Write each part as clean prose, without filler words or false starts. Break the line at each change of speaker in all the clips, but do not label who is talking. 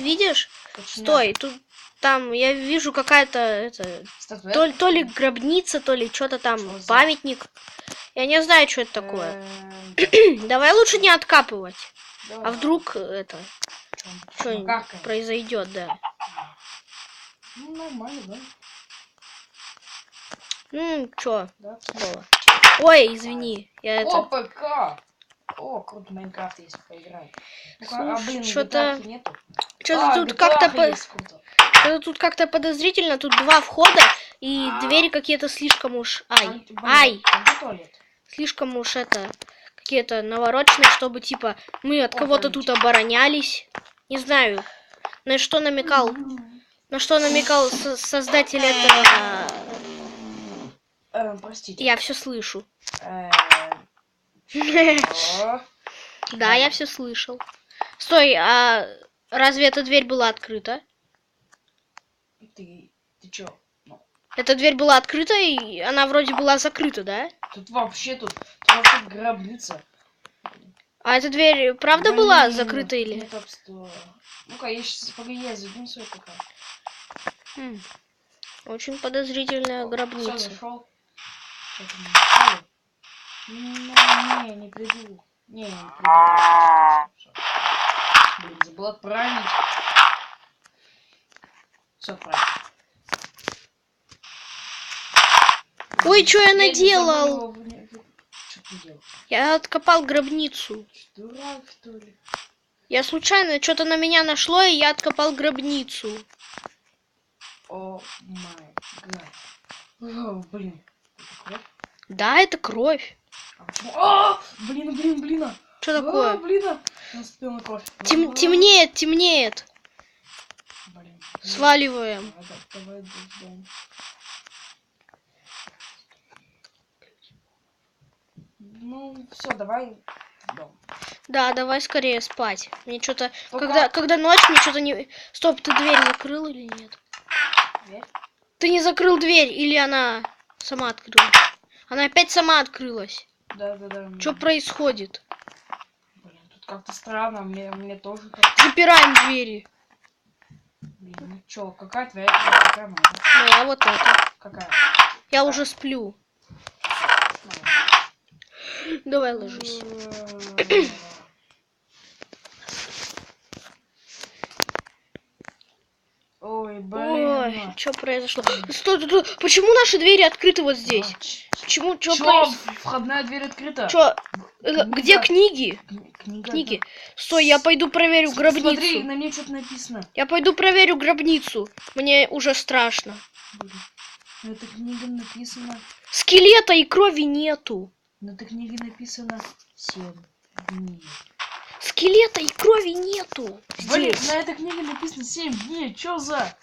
видишь?
Точняк.
Стой, тут там я вижу какая-то то ли гробница, то ли что-то там,
Что за?
памятник. Я не знаю, что это такое. Давай лучше не откапывать. А вдруг это что произойдет, да.
Ну, нормально, да?
Ну, чё?
Да,
Такого. Ой, извини. Я
О,
это...
ПК! О, круто, Майнкрафт есть, поиграть. Ну-ка,
Слушай,
блин,
что-то...
GTA нету.
Что-то тут
GTA
как-то...
есть, круто.
Что-то тут как-то подозрительно. Тут 2 входа, и двери какие-то слишком уж... Ай!
Блин,
Ай!
а где туалет?
Слишком уж это... Какие-то навороченные, чтобы, типа, мы от кого-то тут оборонялись. Не знаю, на что намекал... На что намекал создатель этого...
Простите.
Я все слышу.
О,
Да, я все слышал. Стой, а разве эта дверь была открыта?
Ты чё? Ну,
Эта дверь была открыта, и она вроде была закрыта, да?
тут вообще гробница.
А эта дверь правда
Блин,
была закрыта или?
нет, ну-ка, я сейчас погоди, задвину свой пока.
Очень подозрительная
Все,
гробница.
зашел. Не приду. Не приду. Всё. Блин, забыл отправить. Все, отправил.
Ой, что я наделал?
Что ты делал?
Я откопал гробницу.
Дурак, что ли?
Я случайно, что-то на меня нашло, и я откопал гробницу.
О май гад. О, блин.
Да, это кровь.
А, блин.
Что такое?
Блин. Наступил на кровь.
Темнеет, темнеет.
Блин.
Сваливаем.
Давай дом. Ну, все, давай в дом.
Да, давай скорее спать. Мне что-то...
Только-
Когда ночь, мне что-то не... Стоп, ты дверь закрыл или нет?
Дверь?
Ты не закрыл дверь, или она сама открылась? Она опять сама открылась.
Да.
Что происходит?
Блин, тут как-то странно, мне тоже как-то...
Запираем двери.
Блин, ну чё, какая твоя кровь, какая моя?
Моя вот эта.
Какая?
Я уже сплю.
Моя.
Давай ложись.
Ой, блин.
Ой, что произошло? Стой. Почему наши двери открыты вот здесь? Почему? Что происходит?
Входная дверь открыта?
Чё?
Книга.
Где книги?
Книги.
Да. Стой, я пойду проверю гробницу.
Смотри, на ней что-то написано.
Я пойду проверю гробницу. Мне уже страшно.
На этой книге написано...
Скелета и крови нету.
На этой книге написано 7 дней.
Скелета и крови нету.
Блин,
Здесь.
на этой книге написано 7 дней. Чё за...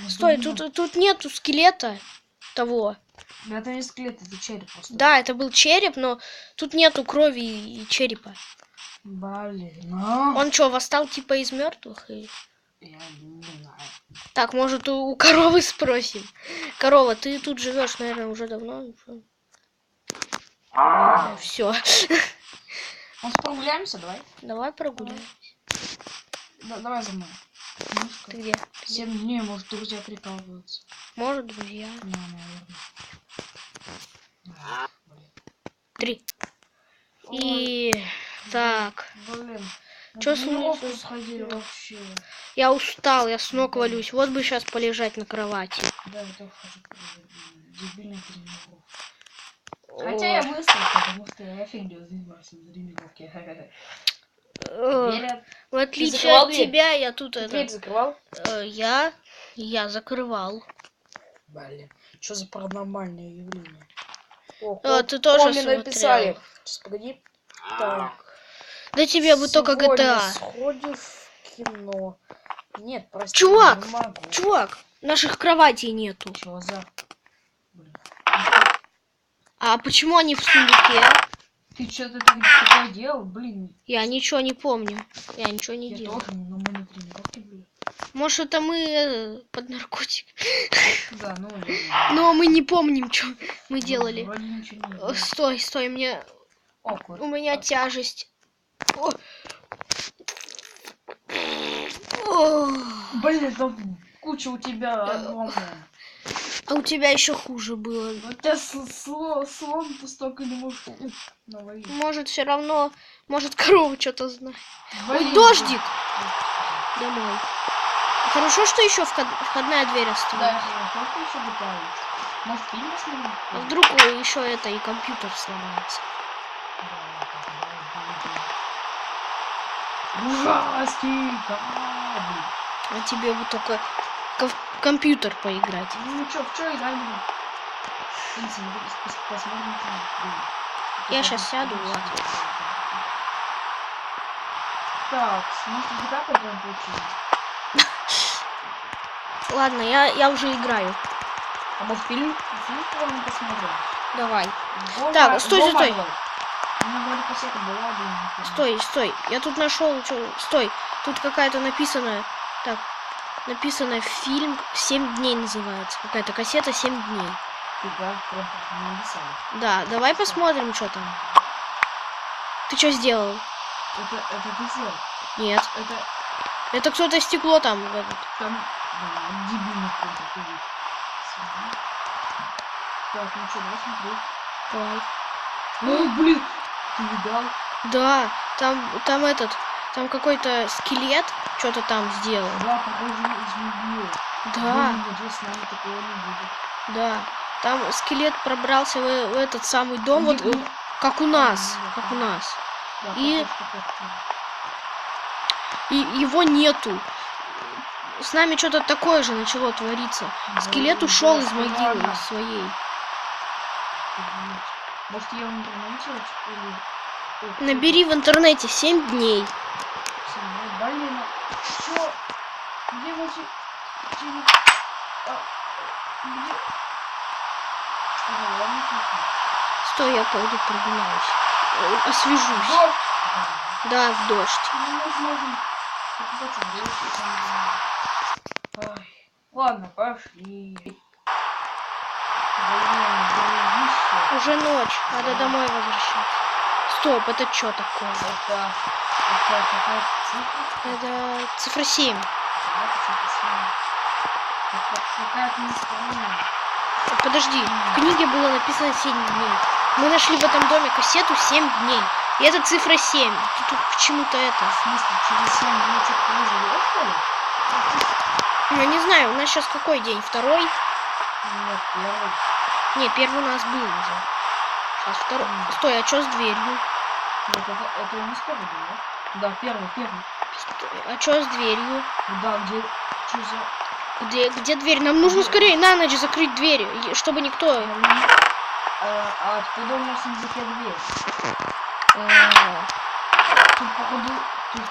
Стой,
блин.
тут нету скелета того.
Да это не скелет, это череп просто.
Да, это был череп, но тут нету крови и черепа.
Блин,
Он что, восстал типа из мертвых?
Я не знаю.
Так, может у коровы спросим. Корова, ты тут живешь, наверное, уже давно. Все.
Может, прогуляемся, давай?
Давай прогуляем.
Давай за мной.
Ты где?
7 дней, может, друзья прикалываются.
Может, друзья.
Не, наверное.
3. И так.
Блин.
Чё
слушай? Сходили вообще.
Я устал, я с ног валюсь. Вот бы сейчас полежать на кровати.
Да, я тоже хочу дебильный тренировку. Хотя я быстро, потому что я офигел занимался на тренировке.
В отличие от тебя, я тут
Дверь закрывал?
Я закрывал.
Блин, что за паранормальное явление?
Ты тоже
мне
смотрел.
написали. Сейчас, погоди. Так.
Да тебе бы только GTA.
Сходишь в кино. Нет, прости,
Чувак,
не могу.
чувак, наших кроватей нету.
Чего за... Блин.
А почему они в сундуке?
Ты что-то такое делал? Блин.
Я ничего не помню. Я ничего не
Я
делал.
тоже, но мы на тренировке были.
Может, это мы под наркотик.
Да, ну...
Но мы не помним, что мы делали.
Вроде ничего не делали.
Стой, мне...
О,
У меня тяжесть. О.
Блин, там куча у тебя огромная.
А у тебя еще хуже было.
У тебя слон ты столько не можешь наварить.
Может, все равно, может, корова что-то знает. Ой,
Блин,
дождик! Домой. Хорошо, что еще входная дверь
Да,
осталась.
что ты еще готовишь? Может, фильм посмотрим?
А вдруг еще это и компьютер сломается.
Ужасный корабль.
А тебе бы только в компьютер поиграть.
Ну что, в что играем? В принципе, посмотрим фильм.
Я сейчас сяду, ладно.
Так, может, GTA поиграем получилось?
Ладно, я уже играю.
А может, фильм по-моему посмотрим?
Давай. Так, стой.
У меня вроде кассета была, блин.
Стой. Я тут нашел. Стой. Тут какая-то написано. Так. Написано фильм 7 дней называется. Какая-то кассета 7 дней.
Типа, просто не написали.
Да, давай посмотрим, что там. Ты что сделал?
Это ты сделал?
Нет. Это кто-то стекло там.
Там дебильный какой-то вид. Так, ну что, давай смотреть.
Давай.
Ой, блин, ты видал?
Да, там какой-то скелет что-то там сделал.
Да, похоже, изменил.
Да,
Блин, с нами такого не будет.
да. Там скелет пробрался в этот самый дом, вот
Ну,
как у нас.
Да,
И-
похож, как
И его нету. С нами что-то такое же начало твориться.
Да,
Скелет
да,
ушел из
странно.
могилы своей.
Может, я в интернете или...
Набери в интернете 7 дней.
Блин, что? Где вы где? Где? Ага, ладно, слушай.
Стой, я пойду прогуляюсь. Освежусь.
Дождь!
Да, в дождь.
Ну, мы сможем покупаться в дождь. Ой. Ладно, пошли. Блин,
Уже ночь, надо домой возвращаться. Стоп, это что такое?
это какая цифра?
Это цифра 7.
Какая-то неисполнимая.
Подожди, в книге было написано 7 дней. Мы нашли в этом доме кассету 7 дней. И это цифра 7. Тут почему-то это.
В смысле, через 7 дней что-то произойдет, что ли?
Я не знаю, у нас сейчас какой день? Второй?
Нет, первый.
Не, первый у нас был уже. Сейчас второй. Стой, а что с дверью?
Нет, это у нас первый был, да? Да, первый.
Стой, а что с дверью?
Да, где? Что за...
Где дверь? Нам нужно скорее на ночь закрыть дверь, чтобы никто...
А откуда у нас на языке дверь? Тут, походу, тут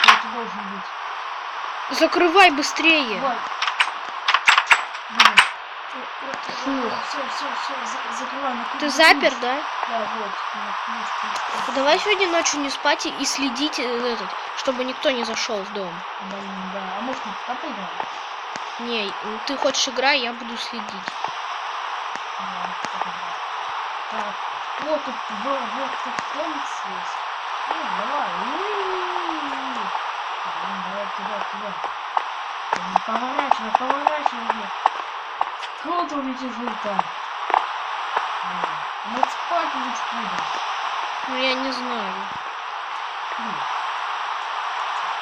это должен быть.
Закрывай быстрее.
Вот. Все, закрывай.
Ты запер, да?
Да, вот.
А давай сегодня ночью не спать и следить чтобы никто не зашел в дом.
Блин, да. А может мы пока поиграем?
Не, ты хочешь играй, я буду следить.
Так, вот тут фэнкс есть. Ну, давай. Давай туда. Поворачивай. Круто улетишь там. Вот спать лучше будем.
Ну я не знаю.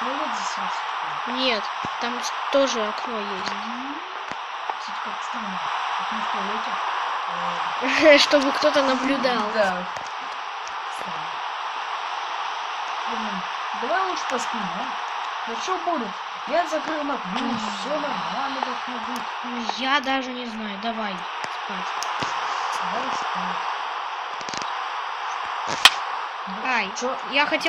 Туалет засрался.
Нет, там тоже окно есть.
Кстати, как странно. Как мы в туалете.
Чтобы кто-то наблюдал.
Да. Странно. Блин, давай лучше поспим, а? Ну что будет? Я закрыл окно, все нормально должно быть.
Я даже не знаю. Давай спать.
Давай спать.
Ай,
Чё?
я хотел...